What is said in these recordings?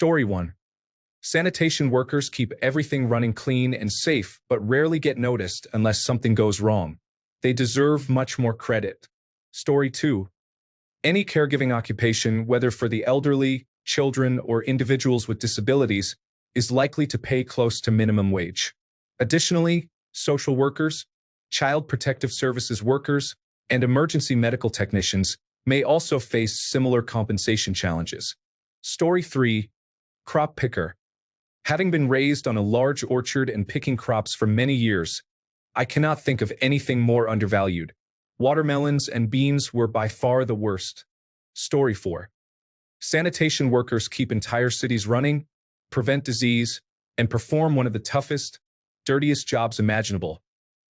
Story 1. Sanitation workers keep everything running clean and safe, but rarely get noticed unless something goes wrong. They deserve much more credit. Story 2. Any caregiving occupation, whether for the elderly, children, or individuals with disabilities, is likely to pay close to minimum wage. Additionally, social workers, child protective services workers, and emergency medical technicians may also face similar compensation challenges. Story 3. Crop picker. Having been raised on a large orchard and picking crops for many years, I cannot think of anything more undervalued. Watermelons and beans were by far the worst. Story 4. Sanitation workers keep entire cities running, prevent disease, and perform one of the toughest, dirtiest jobs imaginable.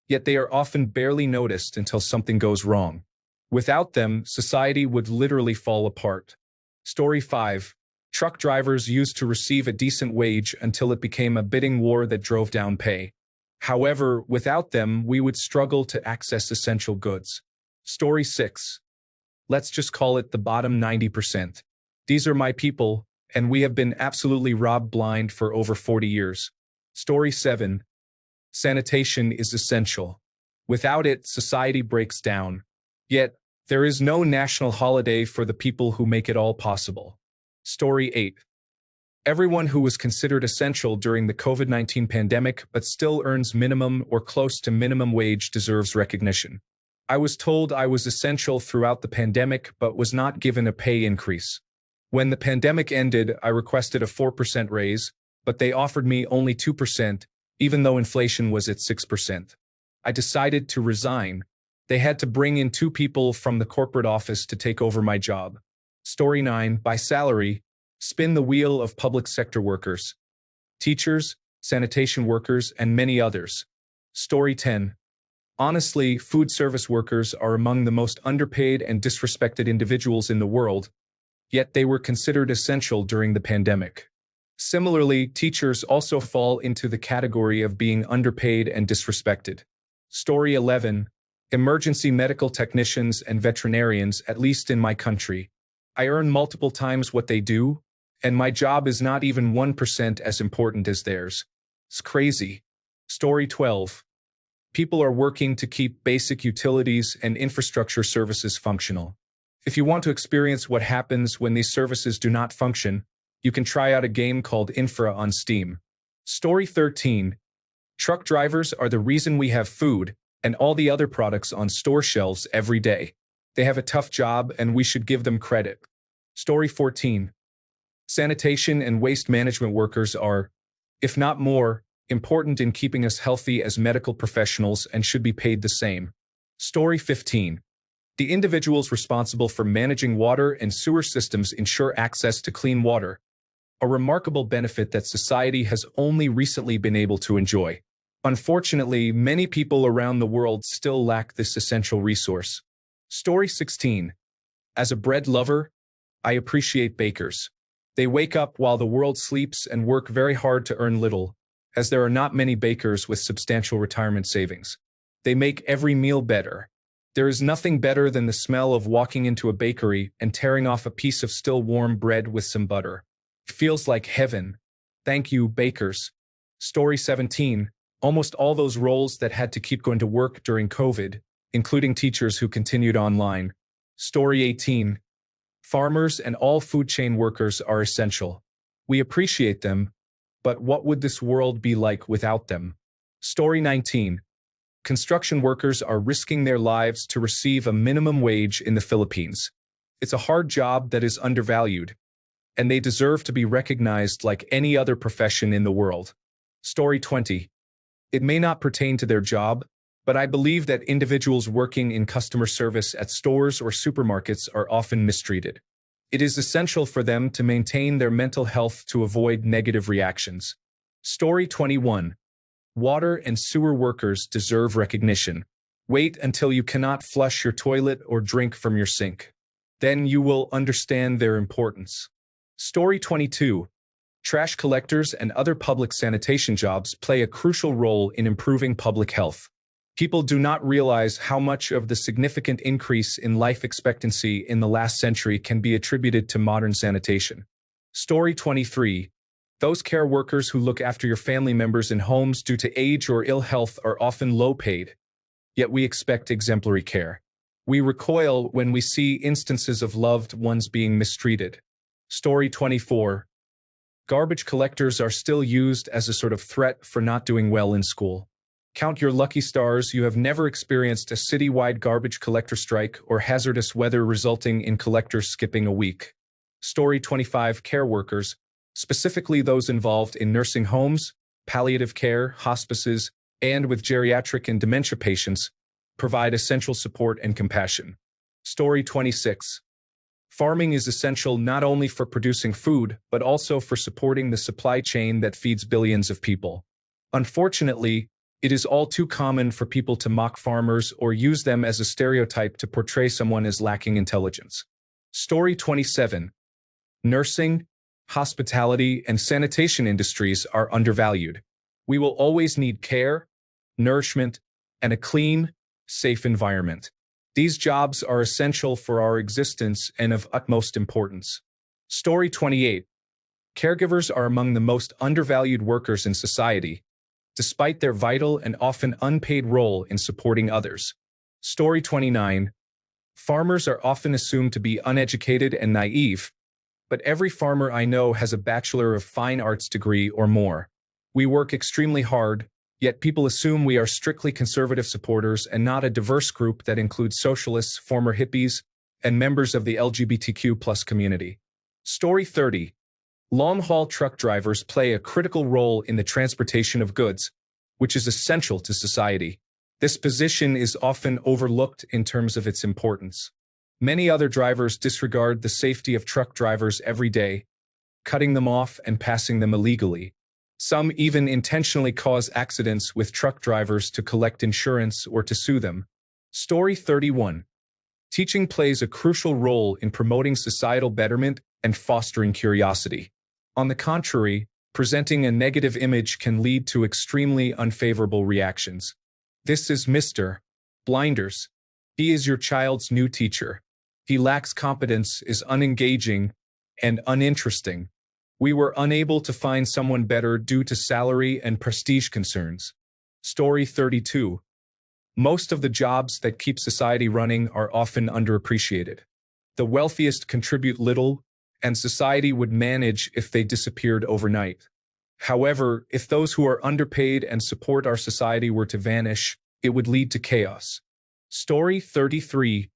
Yet they are often barely noticed until something goes wrong. Without them, society would literally fall apart. Story 5. Truck drivers used to receive a decent wage until it became a bidding war that drove down pay. However, without them, we would struggle to access essential goods. Story 6. Let's just call it the bottom 90%. These are my people, and we have been absolutely robbed blind for over 40 years. Story 7. Sanitation is essential. Without it, society breaks down. Yet, there is no national holiday for the people who make it all possible. Story 8. Everyone who was considered essential during the COVID-19 pandemic but still earns minimum or close to minimum wage deserves recognition. I was told I was essential throughout the pandemic but was not given a pay increase. When the pandemic ended, I requested a 4% raise, but they offered me only 2%, even though inflation was at 6%. I decided to resign. They had to bring in 2 people from the corporate office to take over my job. Story 9. By salary, spin the wheel of public sector workers, teachers, sanitation workers, and many others. Story 10. Honestly, food service workers are among the most underpaid and disrespected individuals in the world, yet they were considered essential during the pandemic. Similarly, teachers also fall into the category of being underpaid and disrespected. Story 11. Emergency medical technicians and veterinarians, at least in my country. I earn multiple times what they do, and my job is not even 1% as important as theirs. It's crazy. Story 12. People are working to keep basic utilities and infrastructure services functional. If you want to experience what happens when these services do not function, you can try out a game called Infra on Steam. Story 13. Truck drivers are the reason we have food and all the other products on store shelves every day. They have a tough job and we should give them credit. Story 14. Sanitation and waste management workers are, if not more, important in keeping us healthy as medical professionals and should be paid the same. Story 15. The individuals responsible for managing water and sewer systems ensure access to clean water, a remarkable benefit that society has only recently been able to enjoy. Unfortunately, many people around the world still lack this essential resource. Story 16. As a bread lover, I appreciate bakers. They wake up while the world sleeps and work very hard to earn little, as there are not many bakers with substantial retirement savings. They make every meal better. There is nothing better than the smell of walking into a bakery and tearing off a piece of still warm bread with some butter. It feels like heaven. Thank you, bakers. Story 17. Almost all those roles that had to keep going to work during COVID, including teachers who continued online. Story 18. Farmers and all food chain workers are essential. We appreciate them, but what would this world be like without them? Story 19. Construction workers are risking their lives to receive a minimum wage in the Philippines. It's a hard job that is undervalued, and they deserve to be recognized like any other profession in the world. Story 20. It may not pertain to their job, but I believe that individuals working in customer service at stores or supermarkets are often mistreated. It is essential for them to maintain their mental health to avoid negative reactions. Story 21. Water and sewer workers deserve recognition. Wait until you cannot flush your toilet or drink from your sink. Then you will understand their importance. Story 22. Trash collectors and other public sanitation jobs play a crucial role in improving public health. People do not realize how much of the significant increase in life expectancy in the last century can be attributed to modern sanitation. Story 23. Those care workers who look after your family members in homes due to age or ill health are often low paid, yet we expect exemplary care. We recoil when we see instances of loved ones being mistreated. Story 24. Garbage collectors are still used as a sort of threat for not doing well in school. Count your lucky stars you have never experienced a citywide garbage collector strike or hazardous weather resulting in collectors skipping a week. Story 25. Care workers, specifically those involved in nursing homes, palliative care, hospices, and with geriatric and dementia patients, provide essential support and compassion. Story 26. Farming is essential not only for producing food, but also for supporting the supply chain that feeds billions of people. Unfortunately, it is all too common for people to mock farmers or use them as a stereotype to portray someone as lacking intelligence. Story 27. Nursing, hospitality, and sanitation industries are undervalued. We will always need care, nourishment, and a clean, safe environment. These jobs are essential for our existence and of utmost importance. Story 28. Caregivers are among the most undervalued workers in society, despite their vital and often unpaid role in supporting others. Story 29. Farmers are often assumed to be uneducated and naive, but every farmer I know has a Bachelor of Fine Arts degree or more. We work extremely hard, yet people assume we are strictly conservative supporters and not a diverse group that includes socialists, former hippies, and members of the LGBTQ+ community. Story 30. Long-haul truck drivers play a critical role in the transportation of goods, which is essential to society. This position is often overlooked in terms of its importance. Many other drivers disregard the safety of truck drivers every day, cutting them off and passing them illegally. Some even intentionally cause accidents with truck drivers to collect insurance or to sue them. Story 31. Teaching plays a crucial role in promoting societal betterment and fostering curiosity. On the contrary, presenting a negative image can lead to extremely unfavorable reactions. This is Mr. Blinders. He is your child's new teacher. He lacks competence, is unengaging, and uninteresting. We were unable to find someone better due to salary and prestige concerns. Story 32. Most of the jobs that keep society running are often underappreciated. The wealthiest contribute little, and society would manage if they disappeared overnight. However, if those who are underpaid and support our society were to vanish, it would lead to chaos. Story 33.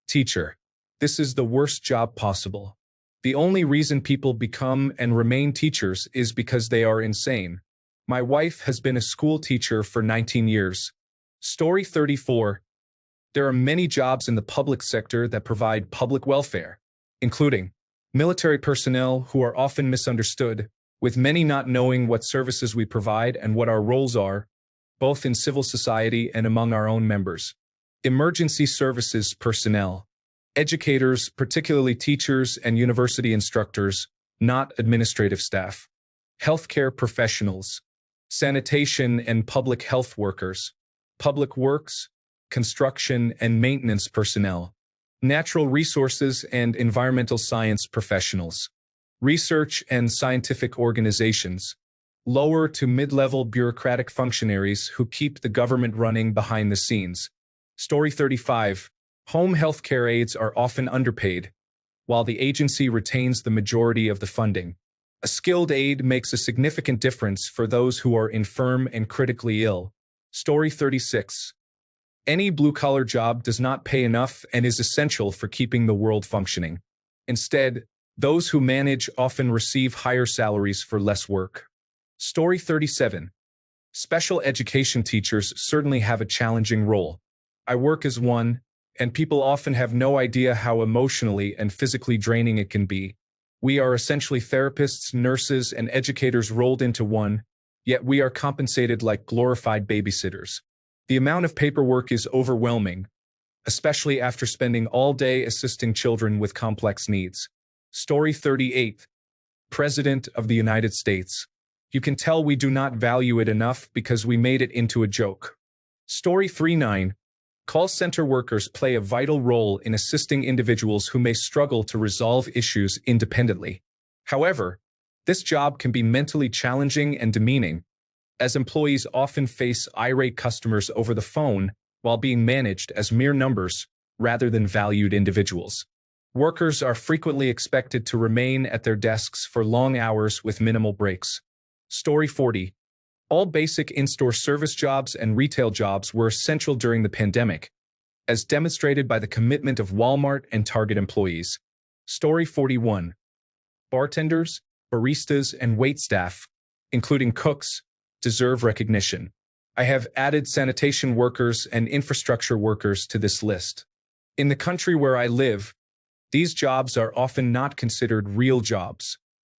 Teacher. This is the worst job possible. The only reason people become and remain teachers is because they are insane. My wife has been a school teacher for 19 years. Story 34. There are many jobs in the public sector that provide public welfare, including military personnel who are often misunderstood, with many not knowing what services we provide and what our roles are, both in civil society and among our own members. Emergency services personnel. Educators, particularly teachers and university instructors, not administrative staff. Healthcare professionals. Sanitation and public health workers. Public works, construction and maintenance personnel. Natural resources and environmental science professionals. Research and scientific organizations. Lower to mid-level bureaucratic functionaries who keep the government running behind the scenes. Story 35. Home health care aides are often underpaid, while the agency retains the majority of the funding. A skilled aide makes a significant difference for those who are infirm and critically ill. Story 36. Any blue-collar job does not pay enough and is essential for keeping the world functioning. Instead, those who manage often receive higher salaries for less work. Story 37. Special education teachers certainly have a challenging role. I work as one, and people often have no idea how emotionally and physically draining it can be. We are essentially therapists, nurses, and educators rolled into one, yet we are compensated like glorified babysitters. The amount of paperwork is overwhelming, especially after spending all day assisting children with complex needs. Story 38. President of the United States. You can tell we do not value it enough because we made it into a joke. Story 39. Call center workers play a vital role in assisting individuals who may struggle to resolve issues independently. However, this job can be mentally challenging and demeaning, as employees often face irate customers over the phone while being managed as mere numbers rather than valued individuals. Workers are frequently expected to remain at their desks for long hours with minimal breaks. Story 40. All basic in-store service jobs and retail jobs were essential during the pandemic, as demonstrated by the commitment of Walmart and Target employees. Story 41. Bartenders, baristas, and waitstaff, including cooks, deserve recognition. I have added sanitation workers and infrastructure workers to this list. In the country where I live, these jobs are often not considered real jobs.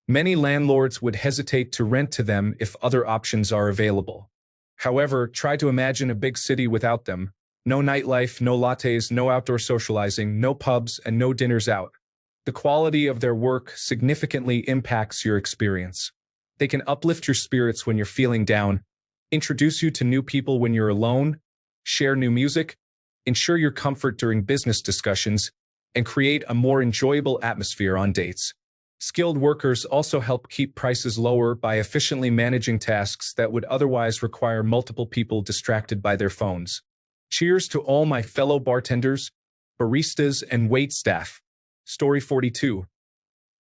Many landlords would hesitate to rent to them if other options are available. However, try to imagine a big city without them. No nightlife, no lattes, no outdoor socializing, no pubs, and no dinners out. The quality of their work significantly impacts your experience. They can uplift your spirits when you're feeling down, introduce you to new people when you're alone, share new music, ensure your comfort during business discussions, and create a more enjoyable atmosphere on dates. Skilled workers also help keep prices lower by efficiently managing tasks that would otherwise require multiple people distracted by their phones. Cheers to all my fellow bartenders, baristas, and waitstaff. Story 42.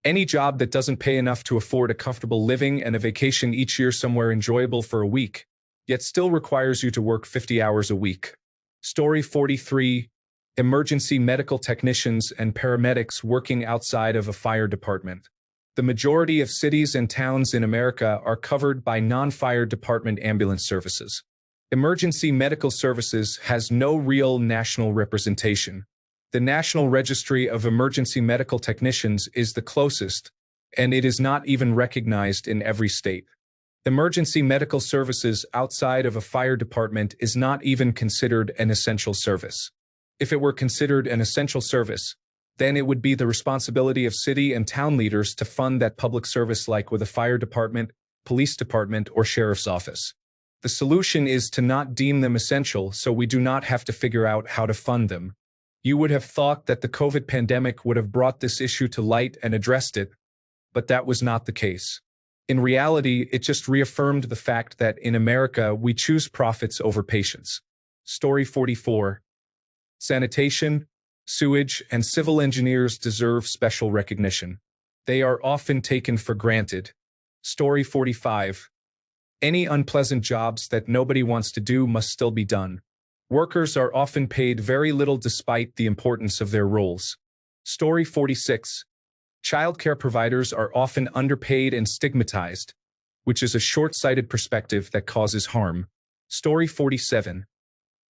Any job that doesn't pay enough to afford a comfortable living and a vacation each year somewhere enjoyable for a week, yet still requires you to work 50 hours a week. Story 43. Emergency medical technicians and paramedics working outside of a fire department. The majority of cities and towns in America are covered by non-fire department ambulance services. Emergency medical services has no real national representation. The National Registry of Emergency Medical Technicians is the closest, and it is not even recognized in every state. Emergency medical services outside of a fire department is not even considered an essential service. If it were considered an essential service, then it would be the responsibility of city and town leaders to fund that public service like with a fire department, police department, or sheriff's office. The solution is to not deem them essential so we do not have to figure out how to fund them. You would have thought that the COVID pandemic would have brought this issue to light and addressed it, but that was not the case. In reality, it just reaffirmed the fact that in America, we choose profits over patients. Story 44. Sanitation, sewage, and civil engineers deserve special recognition. They are often taken for granted. Story 45. Any unpleasant jobs that nobody wants to do must still be done. Workers are often paid very little despite the importance of their roles. Story 46. Childcare providers are often underpaid and stigmatized, which is a short-sighted perspective that causes harm. Story 47.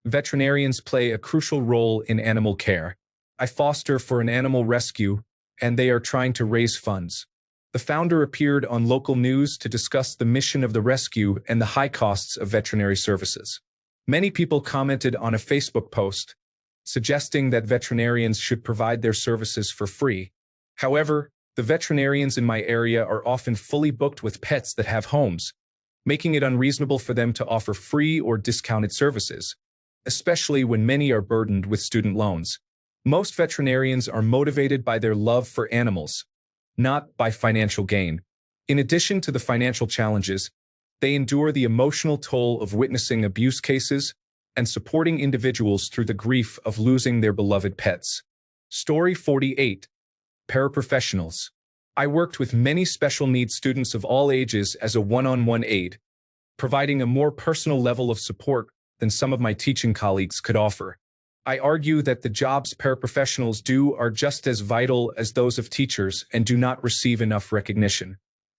Veterinarians play a crucial role in animal care. I foster for an animal rescue, and they are trying to raise funds. The founder appeared on local news to discuss the mission of the rescue and the high costs of veterinary services. Many people commented on a Facebook post, suggesting that veterinarians should provide their services for free. However, the veterinarians in my area are often fully booked with pets that have homes, making it unreasonable for them to offer free or discounted services, especially when many are burdened with student loans. Most veterinarians are motivated by their love for animals, not by financial gain. In addition to the financial challenges, they endure the emotional toll of witnessing abuse cases and supporting individuals through the grief of losing their beloved pets. Story 48. Paraprofessionals. I worked with many special needs students of all ages as a one-on-one aide, providing a more personal level of support than some of my teaching colleagues could offer. I argue that the jobs paraprofessionals do are just as vital as those of teachers and do not receive enough recognition.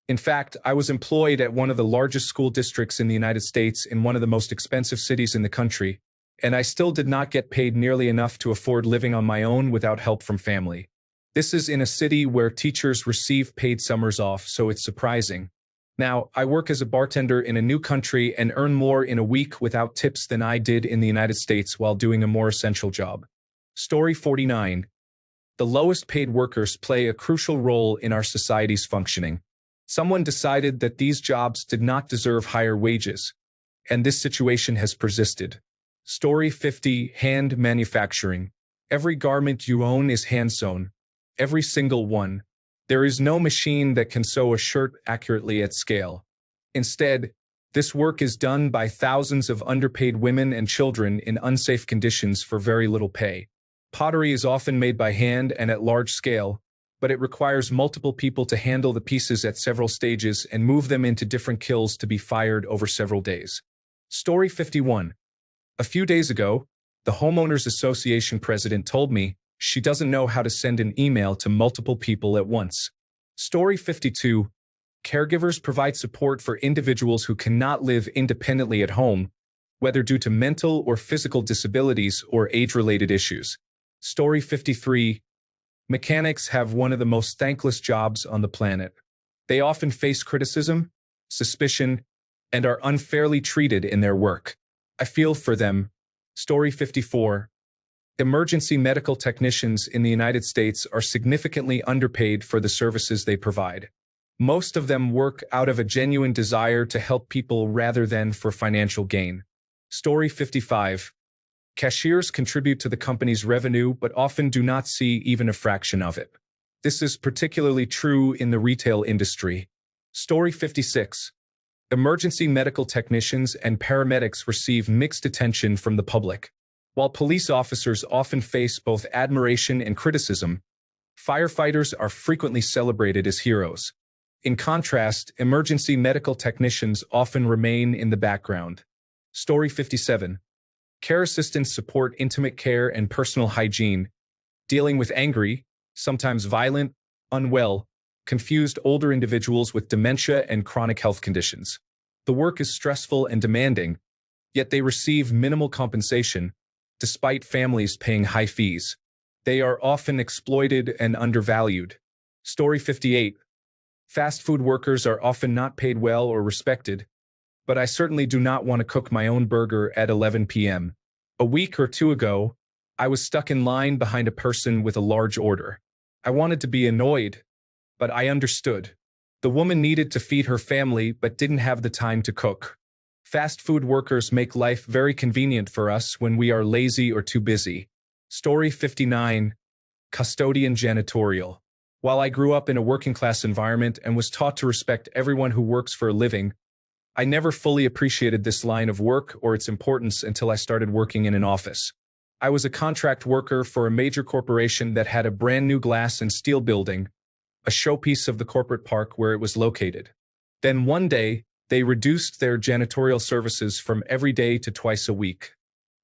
In fact, I was employed at one of the largest school districts in the United States in one of the most expensive cities in the country, and I still did not get paid nearly enough to afford living on my own without help from family. This is in a city where teachers receive paid summers off, so it's surprising. Now, I work as a bartender in a new country and earn more in a week without tips than I did in the United States while doing a more essential job. Story 49. The lowest paid workers play a crucial role in our society's functioning. Someone decided that these jobs did not deserve higher wages, and this situation has persisted. Story 50. Hand manufacturing. Every garment you own is hand-sewn. Every single one. There is no machine that can sew a shirt accurately at scale. Instead, this work is done by thousands of underpaid women and children in unsafe conditions for very little pay. Pottery is often made by hand and at large scale, but it requires multiple people to handle the pieces at several stages and move them into different kilns to be fired over several days. Story 51. A few days ago, the Homeowners Association president told me she doesn't know how to send an email to multiple people at once. Story 52. Caregivers provide support for individuals who cannot live independently at home, whether due to mental or physical disabilities or age-related issues. Story 53. Mechanics have one of the most thankless jobs on the planet. They often face criticism, suspicion, and are unfairly treated in their work. I feel for them. Story 54. Emergency medical technicians in the United States are significantly underpaid for the services they provide. Most of them work out of a genuine desire to help people rather than for financial gain. Story 55. Cashiers contribute to the company's revenue but often do not see even a fraction of it. This is particularly true in the retail industry. Story 56. Emergency medical technicians and paramedics receive mixed attention from the public. While police officers often face both admiration and criticism, firefighters are frequently celebrated as heroes. In contrast, emergency medical technicians often remain in the background. Story 57. Care assistants support intimate care and personal hygiene, dealing with angry, sometimes violent, unwell, confused older individuals with dementia and chronic health conditions. The work is stressful and demanding, yet they receive minimal compensation, despite families paying high fees. They are often exploited and undervalued. Story 58. Fast food workers are often not paid well or respected, but I certainly do not want to cook my own burger at 11 p.m. A week or two ago, I was stuck in line behind a person with a large order. I wanted to be annoyed, but I understood. The woman needed to feed her family but didn't have the time to cook. Fast food workers make life very convenient for us when we are lazy or too busy. Story 59. Custodian janitorial. While I grew up in a working-class environment and was taught to respect everyone who works for a living, I never fully appreciated this line of work or its importance until I started working in an office. I was a contract worker for a major corporation that had a brand new glass and steel building, a showpiece of the corporate park where it was located. Then one day, they reduced their janitorial services from every day to twice a week.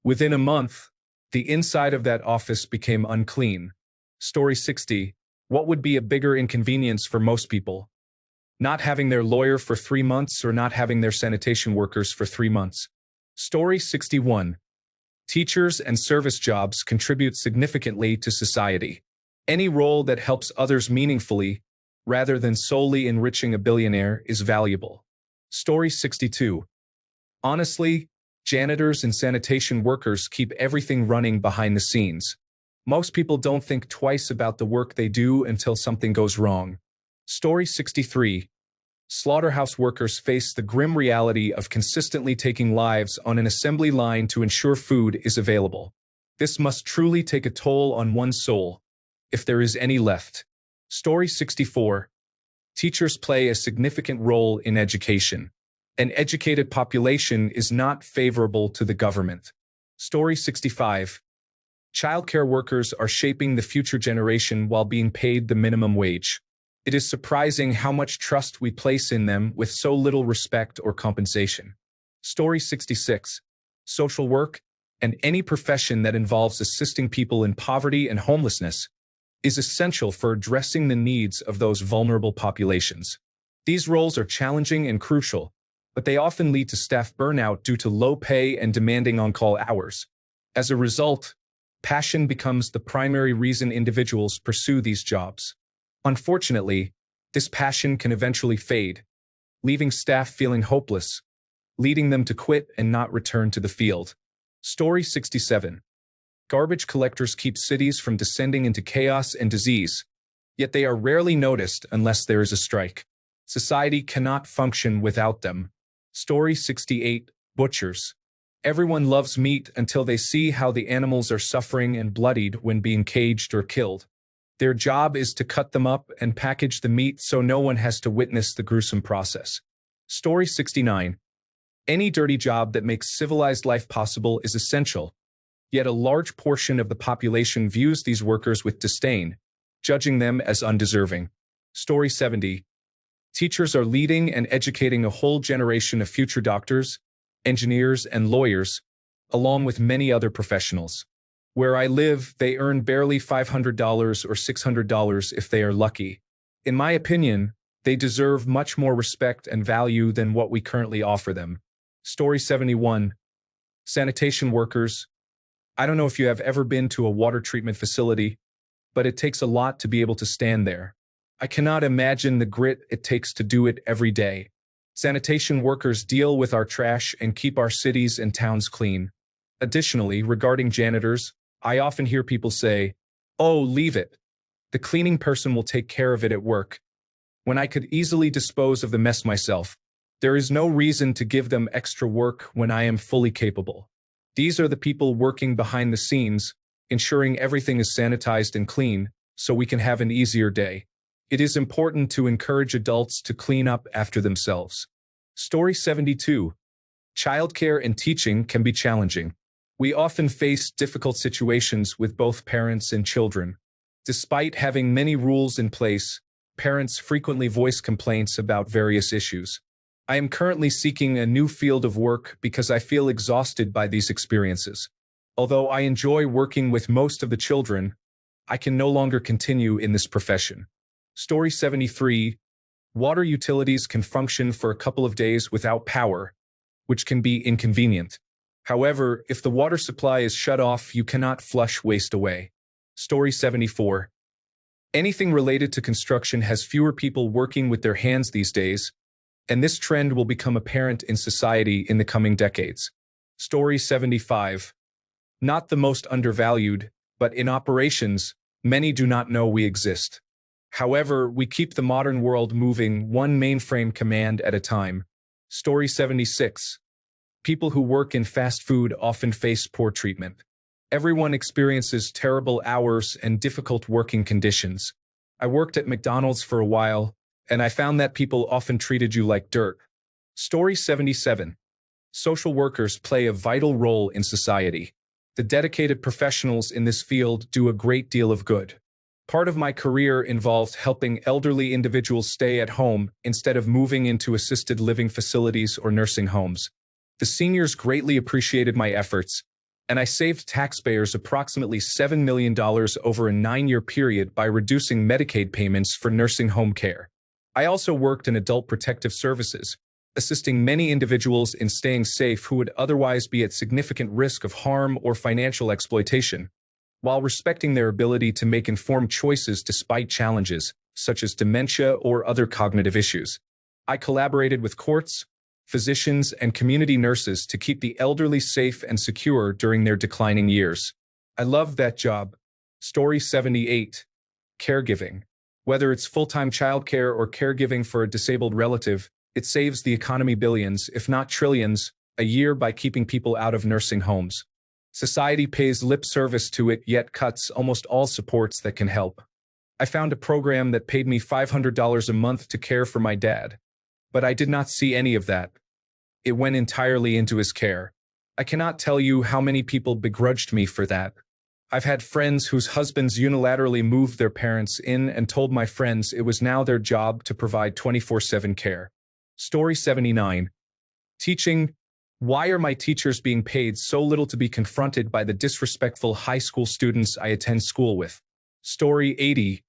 Within a month, the inside of that office became unclean. Story 60. What would be a bigger inconvenience for most people? Not having their lawyer for 3 months or not having their sanitation workers for 3 months. Story 61. Teachers and service jobs contribute significantly to society. Any role that helps others meaningfully, rather than solely enriching a billionaire, is valuable. Story 62. Honestly, janitors and sanitation workers keep everything running behind the scenes. Most people don't think twice about the work they do until something goes wrong. Story 63. Slaughterhouse workers face the grim reality of consistently taking lives on an assembly line to ensure food is available. This must truly take a toll on one's soul, if there is any left. Story 64. Teachers play a significant role in education. An educated population is not favorable to the government. Story 65. Childcare workers are shaping the future generation while being paid the minimum wage. It is surprising how much trust we place in them with so little respect or compensation. Story 66. Social work, and any profession that involves assisting people in poverty and homelessness, is essential for addressing the needs of those vulnerable populations. These roles are challenging and crucial, but they often lead to staff burnout due to low pay and demanding on-call hours. As a result, passion becomes the primary reason individuals pursue these jobs. Unfortunately, this passion can eventually fade, leaving staff feeling hopeless, leading them to quit and not return to the field. Story 67. Garbage collectors keep cities from descending into chaos and disease, yet they are rarely noticed unless there is a strike. Society cannot function without them. Story 68. Butchers. Everyone loves meat until they see how the animals are suffering and bloodied when being caged or killed. Their job is to cut them up and package the meat so no one has to witness the gruesome process. Story 69. Any dirty job that makes civilized life possible is essential, yet a large portion of the population views these workers with disdain, judging them as undeserving. Story 70. Teachers are leading and educating a whole generation of future doctors, engineers, and lawyers, along with many other professionals. Where I live, they earn barely $500 or $600 if they are lucky. In my opinion, they deserve much more respect and value than what we currently offer them. Story 71. Sanitation workers. I don't know if you have ever been to a water treatment facility, but it takes a lot to be able to stand there. I cannot imagine the grit it takes to do it every day. Sanitation workers deal with our trash and keep our cities and towns clean. Additionally, regarding janitors, I often hear people say, "Oh, leave it. The cleaning person will take care of it at work," when I could easily dispose of the mess myself. There is no reason to give them extra work when I am fully capable. These are the people working behind the scenes, ensuring everything is sanitized and clean, so we can have an easier day. It is important to encourage adults to clean up after themselves. Story 72. Childcare and teaching can be challenging. We often face difficult situations with both parents and children. Despite having many rules in place, parents frequently voice complaints about various issues. I am currently seeking a new field of work because I feel exhausted by these experiences. Although I enjoy working with most of the children, I can no longer continue in this profession. Story 73. Water utilities can function for a couple of days without power, which can be inconvenient. However, if the water supply is shut off, you cannot flush waste away. Story 74. Anything related to construction has fewer people working with their hands these days, and this trend will become apparent in society in the coming decades. Story 75. Not the most undervalued, but in operations, many do not know we exist. However, we keep the modern world moving one mainframe command at a time. Story 76. People who work in fast food often face poor treatment. Everyone experiences terrible hours and difficult working conditions. I worked at McDonald's for a while, and I found that people often treated you like dirt. Story 77. Social workers play a vital role in society. The dedicated professionals in this field do a great deal of good. Part of my career involved helping elderly individuals stay at home instead of moving into assisted living facilities or nursing homes. The seniors greatly appreciated my efforts, and I saved taxpayers approximately $7 million over a 9-year period by reducing Medicaid payments for nursing home care. I also worked in adult protective services, assisting many individuals in staying safe who would otherwise be at significant risk of harm or financial exploitation, while respecting their ability to make informed choices despite challenges, such as dementia or other cognitive issues. I collaborated with courts, physicians, and community nurses to keep the elderly safe and secure during their declining years. I loved that job. Story 78. Caregiving. Whether it's full-time childcare or caregiving for a disabled relative, it saves the economy billions, if not trillions, a year by keeping people out of nursing homes. Society pays lip service to it, yet cuts almost all supports that can help. I found a program that paid me $500 a month to care for my dad, but I did not see any of that. It went entirely into his care. I cannot tell you how many people begrudged me for that. I've had friends whose husbands unilaterally moved their parents in and told my friends it was now their job to provide 24/7 care. Story 79. Teaching. Why are my teachers being paid so little to be confronted by the disrespectful high school students I attend school with? Story 80.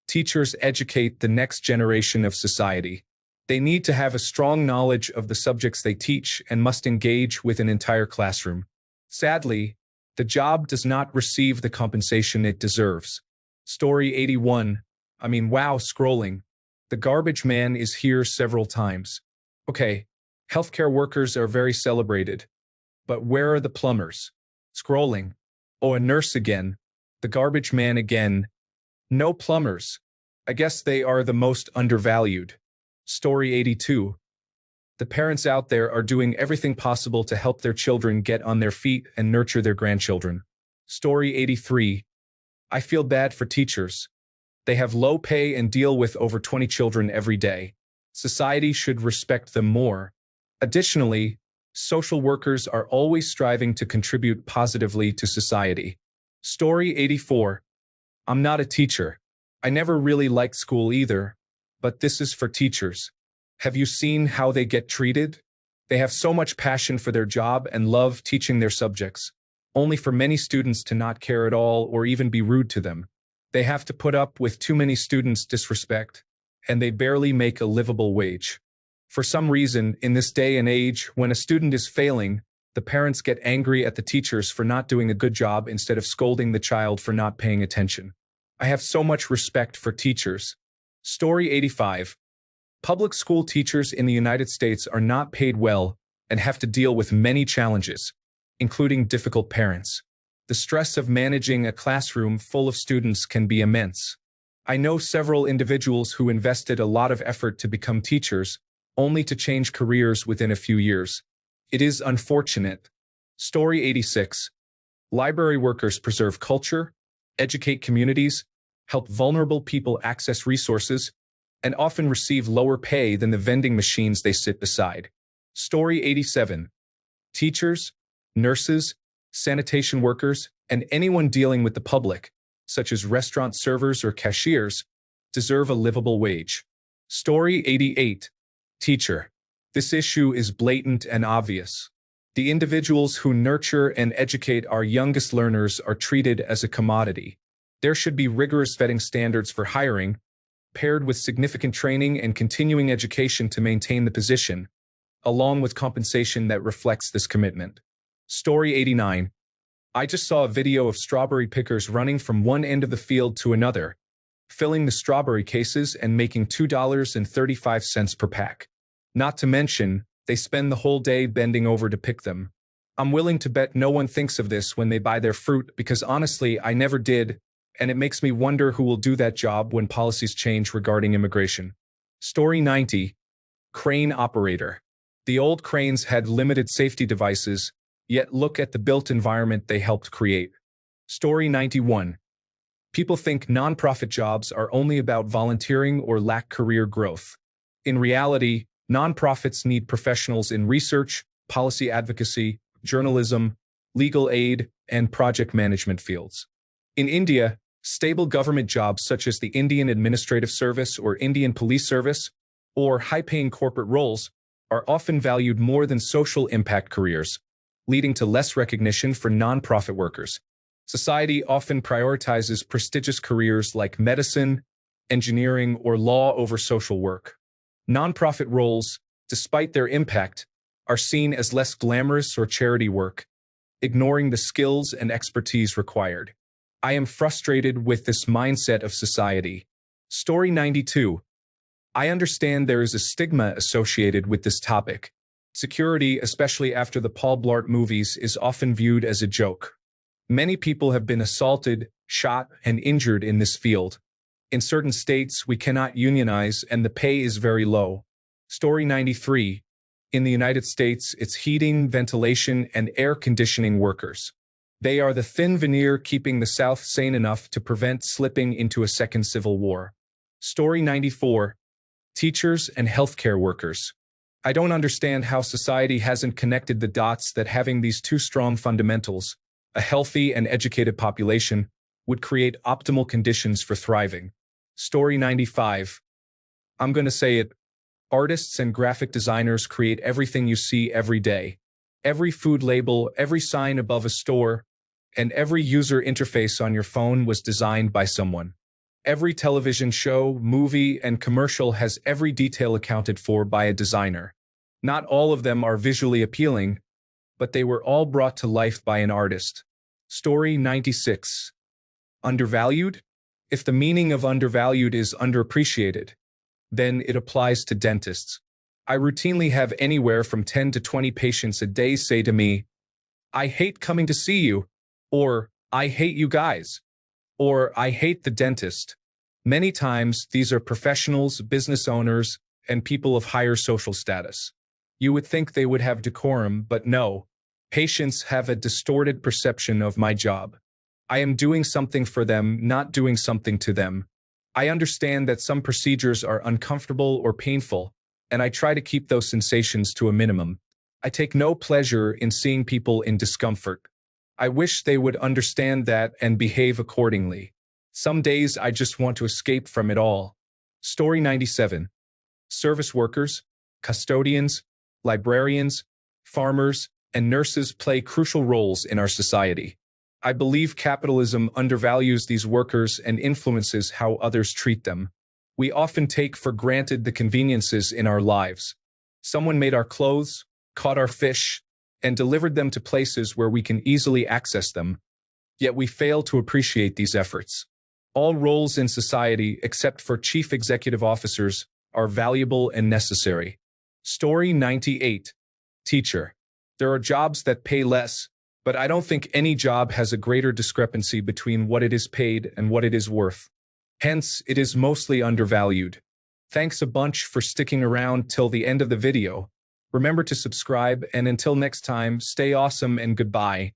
Teachers educate the next generation of society. They need to have a strong knowledge of the subjects they teach and must engage with an entire classroom. Sadly, the job does not receive the compensation it deserves. Story 81. Wow, scrolling. The garbage man is here several times. Okay, healthcare workers are very celebrated. But where are the plumbers? Scrolling. Oh, a nurse again. The garbage man again. No plumbers. I guess they are the most undervalued. Story 82. The parents out there are doing everything possible to help their children get on their feet and nurture their grandchildren. Story 83. I feel bad for teachers. They have low pay and deal with over 20 children every day. Society should respect them more. Additionally, social workers are always striving to contribute positively to society. Story 84. I'm not a teacher. I never really liked school either, but this is for teachers. Have you seen how they get treated? They have so much passion for their job and love teaching their subjects, only for many students to not care at all or even be rude to them. They have to put up with too many students' disrespect, and they barely make a livable wage. For some reason, in this day and age, when a student is failing, the parents get angry at the teachers for not doing a good job instead of scolding the child for not paying attention. I have so much respect for teachers. Story 85. Public school teachers in the United States are not paid well and have to deal with many challenges, including difficult parents. The stress of managing a classroom full of students can be immense. I know several individuals who invested a lot of effort to become teachers, only to change careers within a few years. It is unfortunate. Story 86. Library workers preserve culture, educate communities, help vulnerable people access resources, and often receive lower pay than the vending machines they sit beside. Story 87. Teachers, nurses, sanitation workers, and anyone dealing with the public, such as restaurant servers or cashiers, deserve a livable wage. Story 88. Teacher. This issue is blatant and obvious. The individuals who nurture and educate our youngest learners are treated as a commodity. There should be rigorous vetting standards for hiring, paired with significant training and continuing education to maintain the position, along with compensation that reflects this commitment. Story 89. I just saw a video of strawberry pickers running from one end of the field to another, filling the strawberry cases and making $2.35 per pack. Not to mention, they spend the whole day bending over to pick them. I'm willing to bet no one thinks of this when they buy their fruit because honestly, I never did, and it makes me wonder who will do that job when policies change regarding immigration. Story 90. Crane operator. The old cranes had limited safety devices, yet look at the built environment they helped create. Story 91. People think nonprofit jobs are only about volunteering or lack career growth. In reality, nonprofits need professionals in research, policy advocacy, journalism, legal aid, and project management fields. In India, stable government jobs such as the Indian Administrative Service or Indian Police Service, or high-paying corporate roles, are often valued more than social impact careers, leading to less recognition for nonprofit workers. Society often prioritizes prestigious careers like medicine, engineering, or law over social work. Nonprofit roles, despite their impact, are seen as less glamorous or charity work, ignoring the skills and expertise required. I am frustrated with this mindset of society. Story 92. I understand there is a stigma associated with this topic. Security, especially after the Paul Blart movies, is often viewed as a joke. Many people have been assaulted, shot, and injured in this field. In certain states, we cannot unionize and the pay is very low. Story 93. In the United States, it's heating, ventilation, and air conditioning workers. They are the thin veneer keeping the South sane enough to prevent slipping into a second civil war. Story 94. Teachers and healthcare workers. I don't understand how society hasn't connected the dots that having these two strong fundamentals, a healthy and educated population, would create optimal conditions for thriving. Story 95. I'm going to say it. Artists and graphic designers create everything you see every day. Every food label, every sign above a store, and every user interface on your phone was designed by someone. Every television show, movie, and commercial has every detail accounted for by a designer. Not all of them are visually appealing, but they were all brought to life by an artist. Story 96. Undervalued? If the meaning of undervalued is underappreciated, then it applies to dentists. I routinely have anywhere from 10 to 20 patients a day say to me, "I hate coming to see you," or "I hate you guys," or "I hate the dentist." Many times, these are professionals, business owners, and people of higher social status. You would think they would have decorum, but no. Patients have a distorted perception of my job. I am doing something for them, not doing something to them. I understand that some procedures are uncomfortable or painful, and I try to keep those sensations to a minimum. I take no pleasure in seeing people in discomfort. I wish they would understand that and behave accordingly. Some days I just want to escape from it all. Story 97. Service workers, custodians, librarians, farmers, and nurses play crucial roles in our society. I believe capitalism undervalues these workers and influences how others treat them. We often take for granted the conveniences in our lives. Someone made our clothes, caught our fish, and delivered them to places where we can easily access them. Yet we fail to appreciate these efforts. All roles in society, except for chief executive officers, are valuable and necessary. Story 98. Teacher. There are jobs that pay less, but I don't think any job has a greater discrepancy between what it is paid and what it is worth. Hence, it is mostly undervalued. Thanks a bunch for sticking around till the end of the video. Remember to subscribe, and until next time, stay awesome and goodbye.